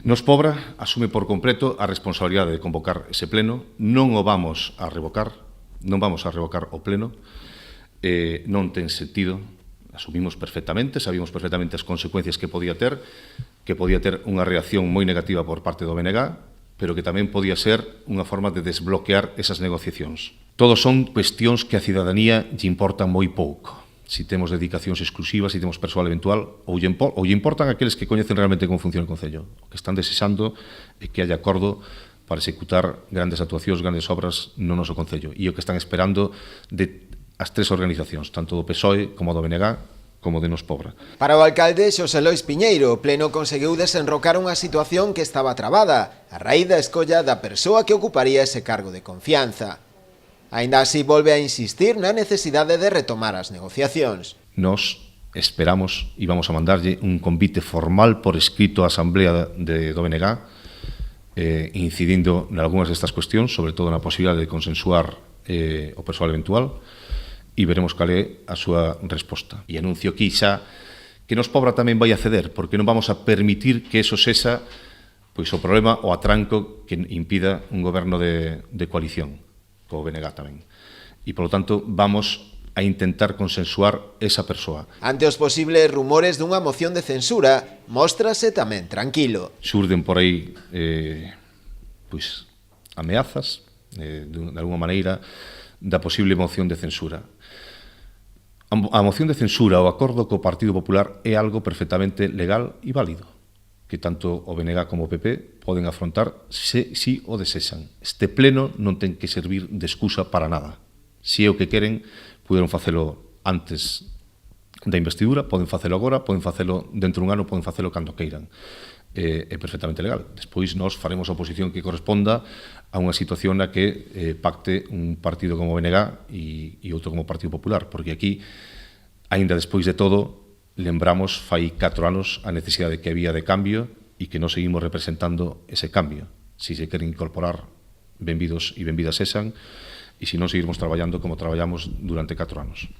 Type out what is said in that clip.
Nos Pobra asume por completo a responsabilidade de convocar ese pleno, non o vamos a revocar, non vamos a revocar o pleno, non ten sentido, asumimos perfectamente, sabíamos perfectamente as consecuencias que podía ter unha reacción moi negativa por parte do BNG, pero que tamén podía ser unha forma de desbloquear esas negociacións. Todos son cuestións que a cidadanía lle importan moi pouco. Si temos dedicacións exclusivas, si temos persoal eventual, ou lle importan aqueles que coñecen realmente como funciona o Concello. O que están desexando é que haya acordo para executar grandes actuacións, grandes obras no noso Concello. E o que están esperando de as tres organizacións, tanto do PSOE como do BNG, como de Nos Pobra. Para o alcalde Xosé Lois Piñeiro, o pleno conseguiu desenrocar unha situación que estaba trabada a raíz da escolla da persoa que ocuparía ese cargo de confianza. Aínda así volve a insistir na necesidade de retomar as negociacións. Nos esperamos e vamos a mandarlle un convite formal por escrito á Asamblea do BNG, incidindo nalgúnas destas cuestións, sobre todo na posibilidade de consensuar o persoal eventual, e veremos cal é a súa resposta. E anuncio aquí xa que Nos Pobra tamén vai a ceder, porque non vamos a permitir que eso sexa pois, o problema o atranco que impida un goberno de coalición, co BNG tamén. E, polo tanto, vamos a intentar consensuar esa persoa. Ante os posibles rumores dunha moción de censura, móstrase tamén tranquilo. Xurden por aí pois, ameazas, de alguma maneira, da posible moción de censura. A moción de censura, o acordo co Partido Popular, é algo perfectamente legal e válido, que tanto o BNG como o PP poden afrontar se si o desexan. Este pleno non ten que servir de excusa para nada. Se é o que queren, puderon facelo antes da investidura, poden facelo agora, poden facelo dentro dun ano, poden facelo cando queiran. É perfectamente legal. Despois nós faremos a oposición que corresponda a unha situación na que pacte un partido como o BNG e outro como o Partido Popular, porque aquí, aínda despois de todo, lembramos fai 4 anos a necesidade que había de cambio e que non seguimos representando ese cambio. Si se queren incorporar, benvidos e benvidas sexan, e se non seguirmos traballando como traballamos durante 4 anos.